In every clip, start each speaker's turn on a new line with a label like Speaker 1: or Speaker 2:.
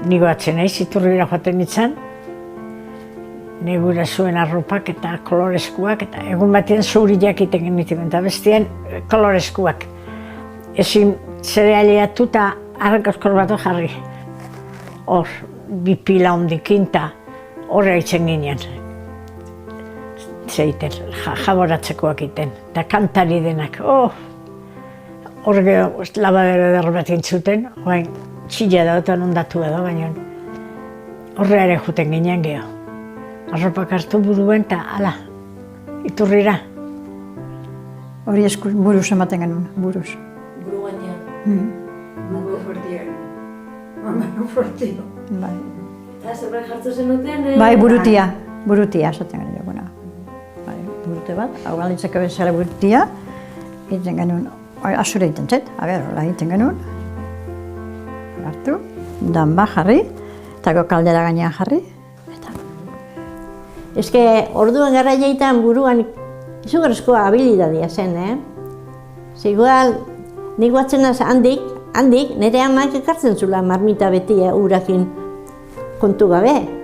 Speaker 1: Nigo atzen naiz, Iturrira joaten nintzen, negura zuen arropak eta kolorezkoak, eta egun batien zuriak iten genituen, eta bestien kolorezkoak. Ezin zerealiatu eta arrakazkor bat jarri. Hor, bi pila hondikin eta horre haitzen ginen. Zeiten, jaboratzekoak iten, eta kantari denak. Hor gero labadero eder bat intzuten, oain txila da eta ondatu edo, baina horre ere juten ginen geho. Arropak hartu buruen eta ala, Iturrira.
Speaker 2: Hori buruz ematen genuen, buruz.
Speaker 3: Buru gainean. Mano fuertia. Mano fuertia.
Speaker 2: Bai.
Speaker 3: Eta zerbait jartzen zenuten?
Speaker 2: Bai, burutia esaten genuen. Bai, burute bat, hau galitzeko bezala burutia, egiten genuen, asure egiten zait, hola egiten genuen. Hartu, danba jarri, eta kaldera gainean jarri.
Speaker 4: Eske, orduan garraiaitan buruan izugarrizko habilidadia zen, Ze igual, nik batzen naz handik, nire amak ekartzen zula marmita beti urakin kontu gabe.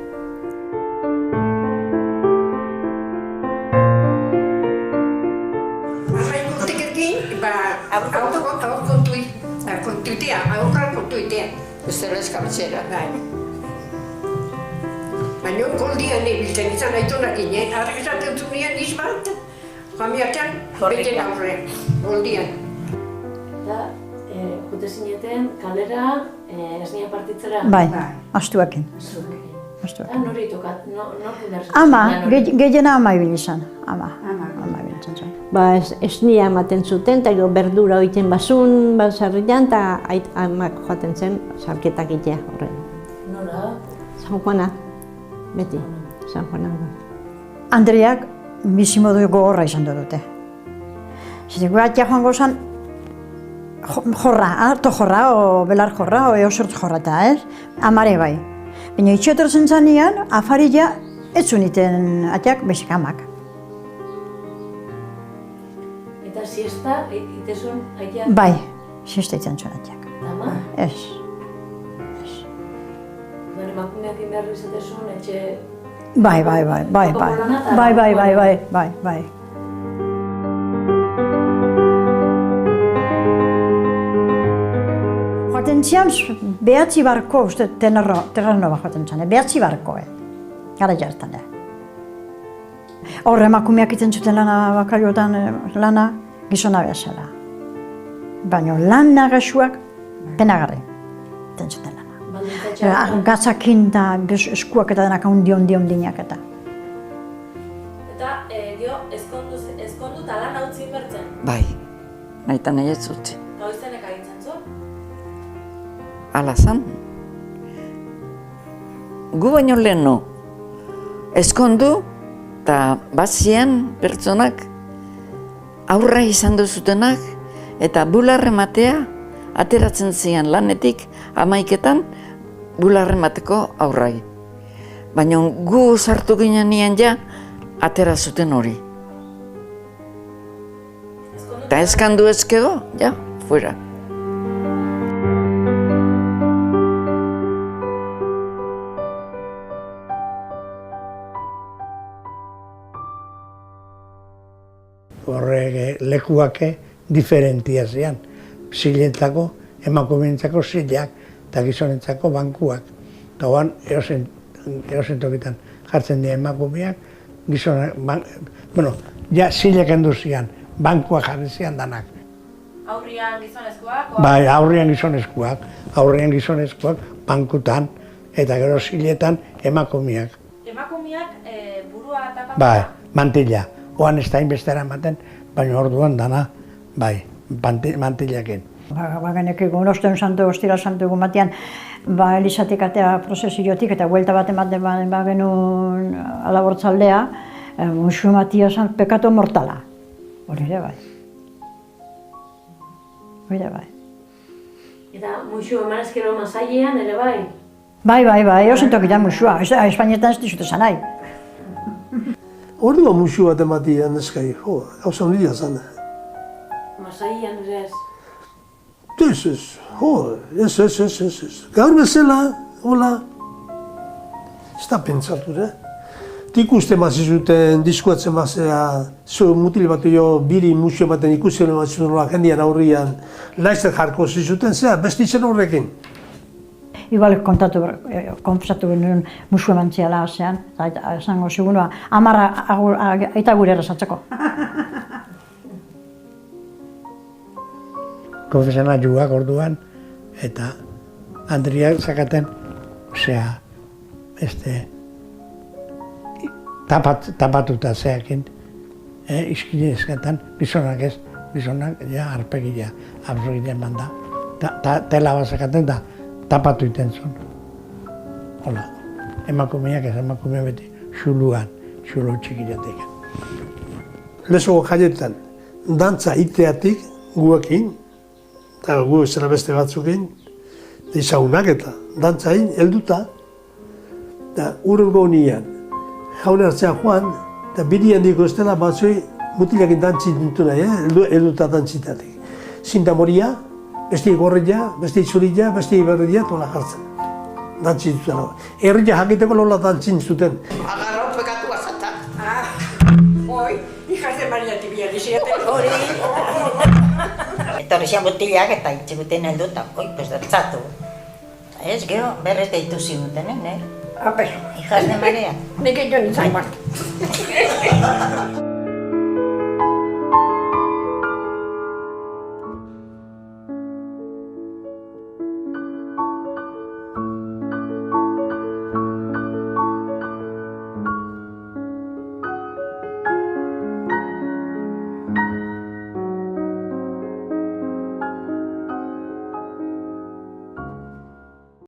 Speaker 5: Zer eskartzera, bai. Baina goldian ebiltzen izan aitunak ginen, harrik esaten zunean izbat, jamiatzen, beten aurre, goldian.
Speaker 3: Eta, jute zineten, kalera, esnia partitzera?
Speaker 2: Bai, astuakin.
Speaker 3: Eta nori tokat, norku behar zen?
Speaker 2: Ama, gehiena ama ibili izan. Ama ibilitzen zen.
Speaker 4: Ba, esnia ematen zuten, eta berdura oiten basun, sarrian, eta amak joaten zen, sarketak itea horren.
Speaker 3: Nola?
Speaker 4: San Juana, beti, San Juana.
Speaker 2: Andreak bizimodu gogorra izan dute. Zite, guatia joango zen, jorra, harto jorra, o belar jorra, o eosort jorra eta, amare bai. Baina itxotorzen zanean, afarila ez zuniten atiak besik amak.
Speaker 3: Eta siesta, itezun aitea?
Speaker 2: Bai, siesta itzen zuen atiak.
Speaker 3: Ama?
Speaker 2: Ez.
Speaker 3: Emakumeak inberru izatezun, etxe...
Speaker 2: Bai. Joaten zian, behatzi barko, uste, Terranova joaten zian, behatzi barko, gara jartan. Hor emakumeak iten zuten lana, bakariotan lana, gizona behazela. Baina lan nagasuak, penagarri, iten zuten lana. Gatzakin eta eskuak eta denak ondinak eta.
Speaker 3: Eta, gero, ezkondu eta lan hau zinbertzen?
Speaker 5: Bai, nahi eta nahi ez zutzi.
Speaker 3: Eta hoiztenek agintzen zu?
Speaker 5: Ala zan. Gu baino leheno, ezkondu eta bazien pertsonak aurra izan duzutenak eta bularre matea ateratzen zian lanetik 11etan bularre mateko aurrai. Baina gu sartu ginen nien ja, atera zuten hori. Eta eskandu ezkego, ja, fuera.
Speaker 6: Horrek lekuak diferentia zian. Zilentako, emakumeentzako zilak eta gizonentzako bankuak. Eta hoan, erosen tokitan jartzen dira emakumeak, gizonak, ja zilek endu zian, bankuak jarri zian danak.
Speaker 3: Aurrian gizonezkoak?
Speaker 6: Bai, aurrian gizonezkoak bankutan eta gero ziletan emakumeak.
Speaker 3: Emakumeak burua tapatuta?
Speaker 6: Bai, mantila. Hoan ez da inbestera ematen, baina orduan dana, bai, mantilakin.
Speaker 2: Genek egun ostira santu egun batean, Elizatik atea prozesiotik eta huelta bat ematen genuen alabortzaldea, musu ematia zan pekato mortala. Hori ere bai.
Speaker 3: Eta musu emanezkero masailean ere bai?
Speaker 2: Bai, osen tokitan musua, Espainetan ez dizute zanai.
Speaker 7: Orduan musu bat ematia neskai, hau zaundia zan.
Speaker 3: Masailean ere ez?
Speaker 7: Ez. Gaur bezala, hola, ez da pentsatu, ikusten mazi zuten, diskuatzen mazea, zo mutil bat jo, biri musio baten ikusten mazi zuten jendian aurrian, laizter jarko zizuten, zera, bestitzen horrekin.
Speaker 2: Igual konfesatu genuen musu emantziala asean, eta esango segunoa, amarra aita gure errezatzeko.
Speaker 6: Konfesana juak orduan, eta Andriak zakaten, osea, tapatuta zeakin, izkile ezketan, gizonak ez, gizonak, ja, arpegia, absorgile eman da. Tela bat zakaten da, tapatu iten zuen. Hola, emakumeak ez, emakumea beti, xuluan, xulo txikiatik.
Speaker 7: Lezo jaietan, dantza iteatik guekin, eta gu zera beste batzukin, izagunak eta dantzain helduta, eta urrengo nian, jaune hartzea joan, eta birian diko ez dela batzui mutilakin dantzit dintu nahi, helduta dantzitatik. Zinta moria, besti gorria, besti zurilla, besti berria, tola jartzen. Dantzit zuten. Herria jakiteko lola dantzin zuten.
Speaker 5: Agarrau pekatu azata. Oi, hijas de Maria Tibia, dixete.
Speaker 8: Etorri zian botilak eta itxeguten helduta, pues dantzatu. Ez, gero, berrez deitu ziguten,
Speaker 5: Ape.
Speaker 8: Hijas de Maria.
Speaker 5: Nik egin nintzen bat.